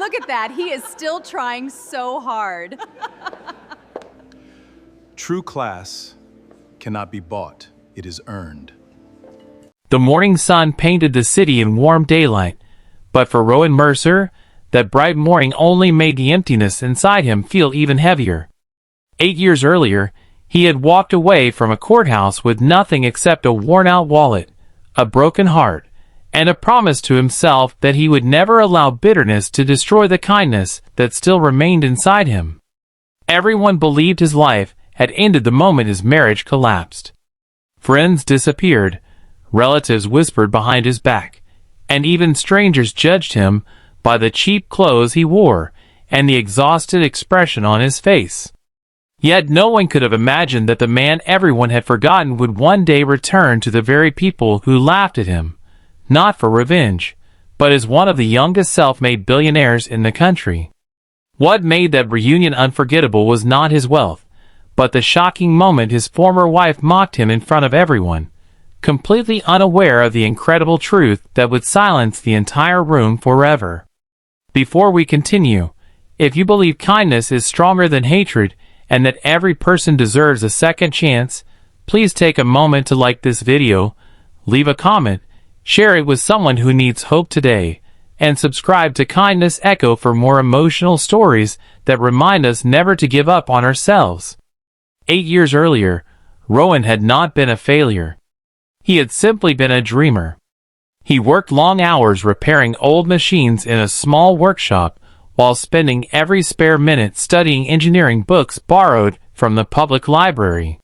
Look at that. He is still trying so hard. True class cannot be bought. It is earned. The morning sun painted the city in warm daylight, but for Rowan Mercer, that bright morning only made the emptiness inside him feel even heavier. 8 years earlier, he had walked away from a courthouse with nothing except a worn-out wallet, a broken heart, and a promise to himself that he would never allow bitterness to destroy the kindness that still remained inside him. Everyone believed his life had ended the moment his marriage collapsed. Friends disappeared, relatives whispered behind his back, and even strangers judged him by the cheap clothes he wore and the exhausted expression on his face. Yet no one could have imagined that the man everyone had forgotten would one day return to the very people who laughed at him, not for revenge, but as one of the youngest self-made billionaires in the country. What made that reunion unforgettable was not his wealth, but the shocking moment his former wife mocked him in front of everyone, completely unaware of the incredible truth that would silence the entire room forever. Before we continue, if you believe kindness is stronger than hatred and that every person deserves a second chance, please take a moment to like this video, leave a comment, share it with someone who needs hope today, and subscribe to Kindness Echo for more emotional stories that remind us never to give up on ourselves. 8 years earlier, Rowan had not been a failure. He had simply been a dreamer. He worked long hours repairing old machines in a small workshop while spending every spare minute studying engineering books borrowed from the public library.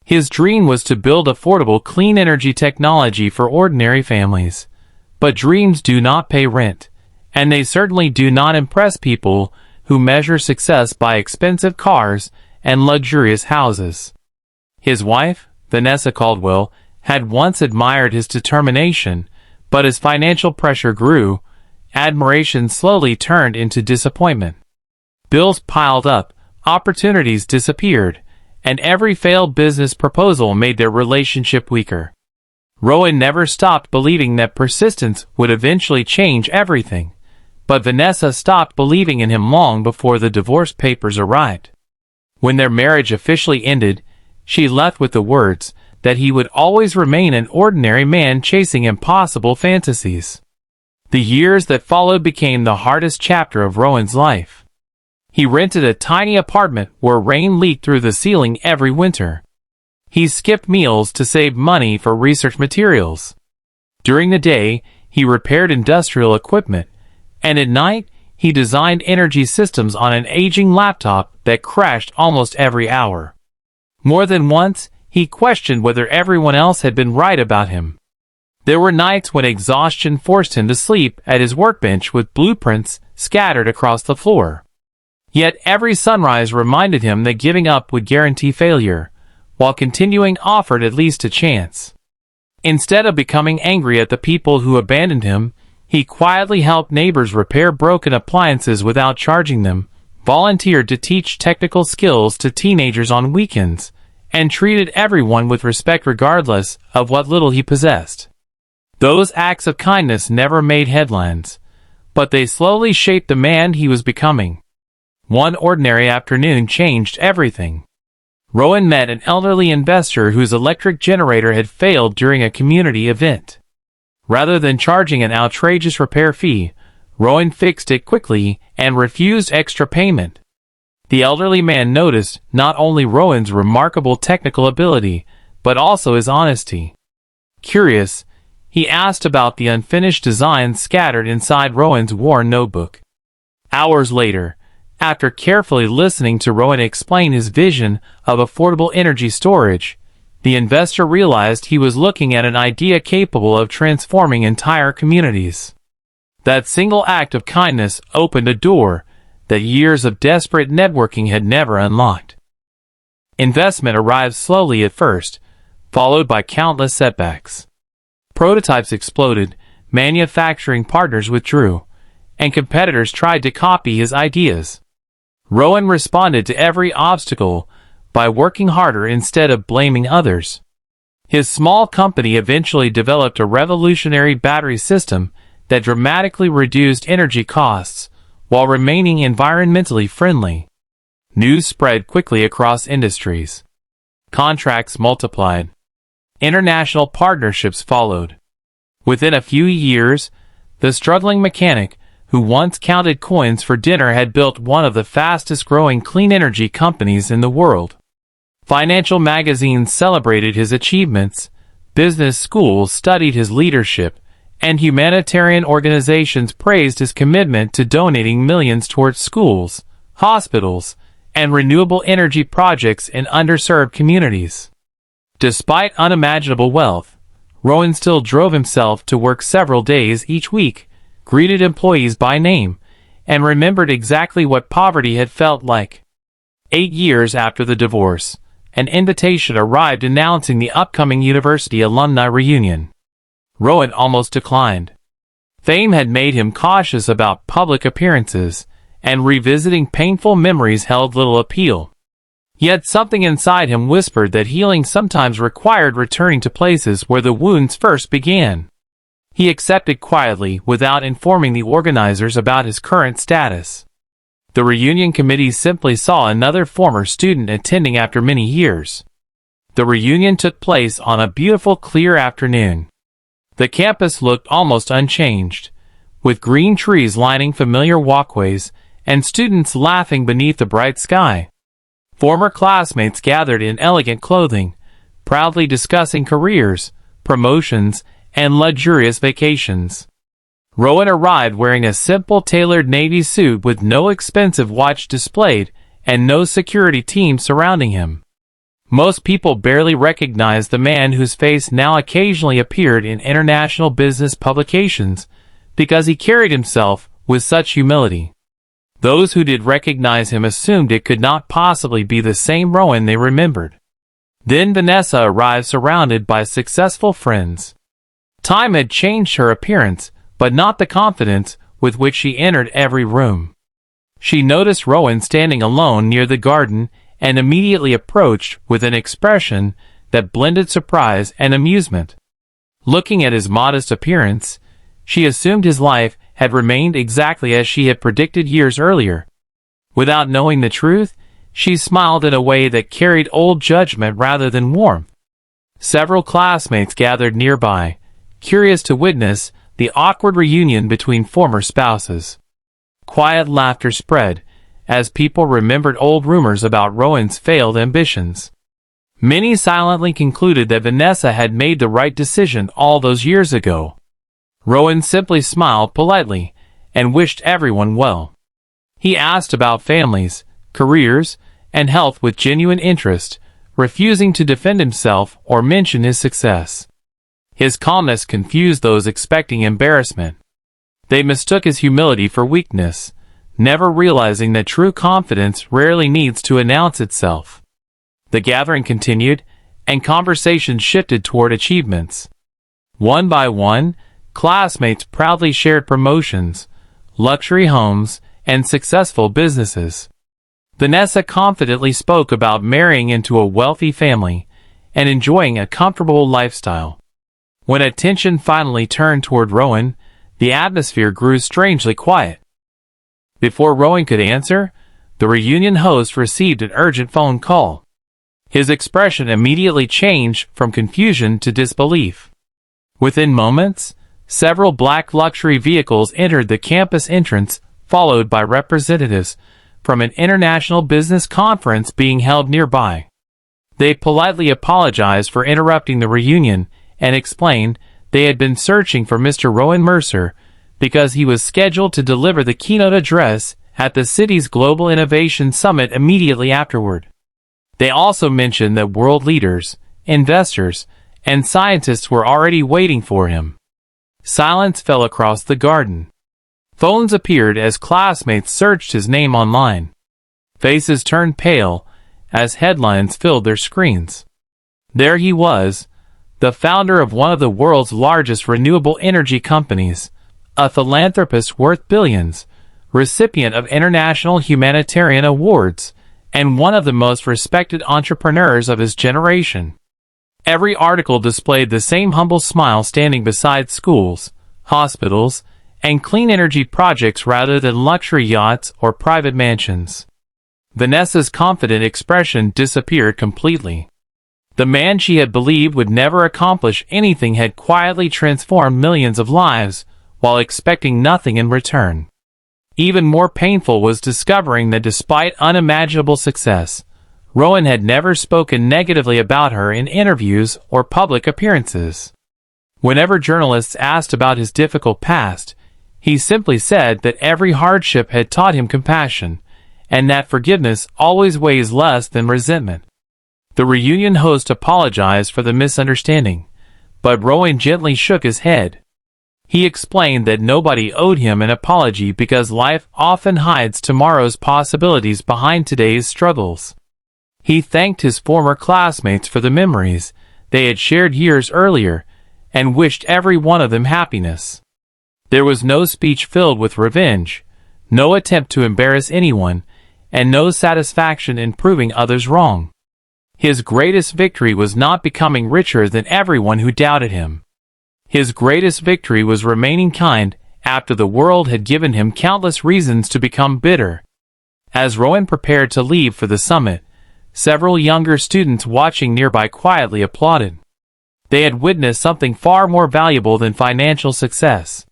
His dream was to build affordable clean energy technology for ordinary families. But dreams do not pay rent, and they certainly do not impress people who measure success by expensive cars and luxurious houses. His wife, Vanessa Caldwell, had once admired his determination, but as financial pressure grew, admiration slowly turned into disappointment. Bills piled up, opportunities disappeared, and every failed business proposal made their relationship weaker. Rowan never stopped believing that persistence would eventually change everything, but Vanessa stopped believing in him long before the divorce papers arrived. When their marriage officially ended, she left with the words that he would always remain an ordinary man chasing impossible fantasies. The years that followed became the hardest chapter of Rowan's life. He rented a tiny apartment where rain leaked through the ceiling every winter. He skipped meals to save money for research materials. During the day, he repaired industrial equipment, and at night, he designed energy systems on an aging laptop that crashed almost every hour. More than once, he questioned whether everyone else had been right about him. There were nights when exhaustion forced him to sleep at his workbench with blueprints scattered across the floor. Yet every sunrise reminded him that giving up would guarantee failure, while continuing offered at least a chance. Instead of becoming angry at the people who abandoned him, he quietly helped neighbors repair broken appliances without charging them, volunteered to teach technical skills to teenagers on weekends, and treated everyone with respect regardless of what little he possessed. Those acts of kindness never made headlines, but they slowly shaped the man he was becoming. One ordinary afternoon changed everything. Rowan met an elderly investor whose electric generator had failed during a community event. Rather than charging an outrageous repair fee, Rowan fixed it quickly and refused extra payment. The elderly man noticed not only Rowan's remarkable technical ability, but also his honesty. Curious, he asked about the unfinished designs scattered inside Rowan's worn notebook. Hours later, after carefully listening to Rowan explain his vision of affordable energy storage, the investor realized he was looking at an idea capable of transforming entire communities. That single act of kindness opened a door that years of desperate networking had never unlocked. Investment arrived slowly at first, followed by countless setbacks. Prototypes exploded, manufacturing partners withdrew, and competitors tried to copy his ideas. Rowan responded to every obstacle by working harder instead of blaming others. His small company eventually developed a revolutionary battery system that dramatically reduced energy costs while remaining environmentally friendly. News spread quickly across industries. Contracts multiplied. International partnerships followed. Within a few years, the struggling mechanic, who once counted coins for dinner, had built one of the fastest-growing clean energy companies in the world. Financial magazines celebrated his achievements, business schools studied his leadership, and humanitarian organizations praised his commitment to donating millions towards schools, hospitals, and renewable energy projects in underserved communities. Despite unimaginable wealth, Rowan still drove himself to work several days each week, greeted employees by name, and remembered exactly what poverty had felt like. 8 years after the divorce, an invitation arrived announcing the upcoming university alumni reunion. Rowan almost declined. Fame had made him cautious about public appearances, and revisiting painful memories held little appeal. Yet something inside him whispered that healing sometimes required returning to places where the wounds first began. He accepted quietly without informing the organizers about his current status. The reunion committee simply saw another former student attending after many years. The reunion took place on a beautiful, clear afternoon. The campus looked almost unchanged, with green trees lining familiar walkways and students laughing beneath the bright sky. Former classmates gathered in elegant clothing, proudly discussing careers, promotions, and luxurious vacations. Rowan arrived wearing a simple tailored navy suit with no expensive watch displayed and no security team surrounding him. Most people barely recognized the man whose face now occasionally appeared in international business publications because he carried himself with such humility. Those who did recognize him assumed it could not possibly be the same Rowan they remembered. Then Vanessa arrived surrounded by successful friends. Time had changed her appearance, but not the confidence with which she entered every room. She noticed Rowan standing alone near the garden and immediately approached with an expression that blended surprise and amusement. Looking at his modest appearance, she assumed his life had remained exactly as she had predicted years earlier. Without knowing the truth, she smiled in a way that carried old judgment rather than warmth. Several classmates gathered nearby, curious to witness the awkward reunion between former spouses. Quiet laughter spread, as people remembered old rumors about Rowan's failed ambitions. Many silently concluded that Vanessa had made the right decision all those years ago. Rowan simply smiled politely and wished everyone well. He asked about families, careers, and health with genuine interest, refusing to defend himself or mention his success. His calmness confused those expecting embarrassment. They mistook his humility for weakness, never realizing that true confidence rarely needs to announce itself. The gathering continued, and conversation shifted toward achievements. One by one, classmates proudly shared promotions, luxury homes, and successful businesses. Vanessa confidently spoke about marrying into a wealthy family and enjoying a comfortable lifestyle. When attention finally turned toward Rowan, the atmosphere grew strangely quiet. Before Rowan could answer, the reunion host received an urgent phone call. His expression immediately changed from confusion to disbelief. Within moments, several black luxury vehicles entered the campus entrance, followed by representatives from an international business conference being held nearby. They politely apologized for interrupting the reunion and explained they had been searching for Mr. Rowan Mercer because he was scheduled to deliver the keynote address at the city's Global Innovation Summit immediately afterward. They also mentioned that world leaders, investors, and scientists were already waiting for him. Silence fell across the garden. Phones appeared as classmates searched his name online. Faces turned pale as headlines filled their screens. There he was, the founder of one of the world's largest renewable energy companies, a philanthropist worth billions, recipient of international humanitarian awards, and one of the most respected entrepreneurs of his generation. Every article displayed the same humble smile standing beside schools, hospitals, and clean energy projects rather than luxury yachts or private mansions. Vanessa's confident expression disappeared completely. The man she had believed would never accomplish anything had quietly transformed millions of lives while expecting nothing in return. Even more painful was discovering that despite unimaginable success, Rowan had never spoken negatively about her in interviews or public appearances. Whenever journalists asked about his difficult past, he simply said that every hardship had taught him compassion, and that forgiveness always weighs less than resentment. The reunion host apologized for the misunderstanding, but Rowan gently shook his head. He explained that nobody owed him an apology because life often hides tomorrow's possibilities behind today's struggles. He thanked his former classmates for the memories they had shared years earlier and wished every one of them happiness. There was no speech filled with revenge, no attempt to embarrass anyone, and no satisfaction in proving others wrong. His greatest victory was not becoming richer than everyone who doubted him. His greatest victory was remaining kind after the world had given him countless reasons to become bitter. As Rowan prepared to leave for the summit, several younger students watching nearby quietly applauded. They had witnessed something far more valuable than financial success.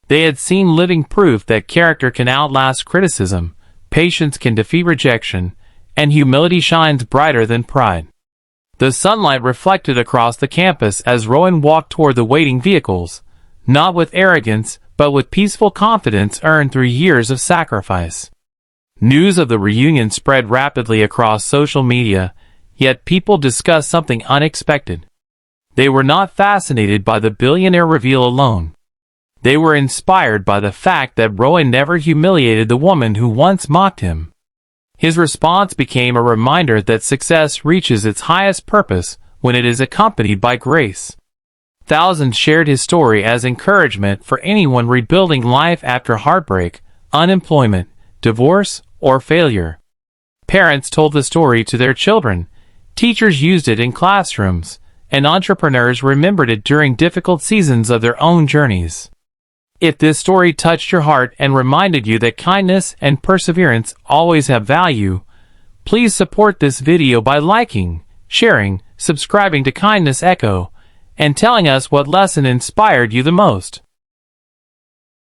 They had seen living proof that character can outlast criticism, patience can defeat rejection, and humility shines brighter than pride. The sunlight reflected across the campus as Rowan walked toward the waiting vehicles, not with arrogance, but with peaceful confidence earned through years of sacrifice. News of the reunion spread rapidly across social media, yet people discussed something unexpected. They were not fascinated by the billionaire reveal alone. They were inspired by the fact that Rowan never humiliated the woman who once mocked him. His response became a reminder that success reaches its highest purpose when it is accompanied by grace. Thousands shared his story as encouragement for anyone rebuilding life after heartbreak, unemployment, divorce, or failure. Parents told the story to their children, teachers used it in classrooms, and entrepreneurs remembered it during difficult seasons of their own journeys. If this story touched your heart and reminded you that kindness and perseverance always have value, please support this video by liking, sharing, subscribing to Kindness Echo, and telling us what lesson inspired you the most.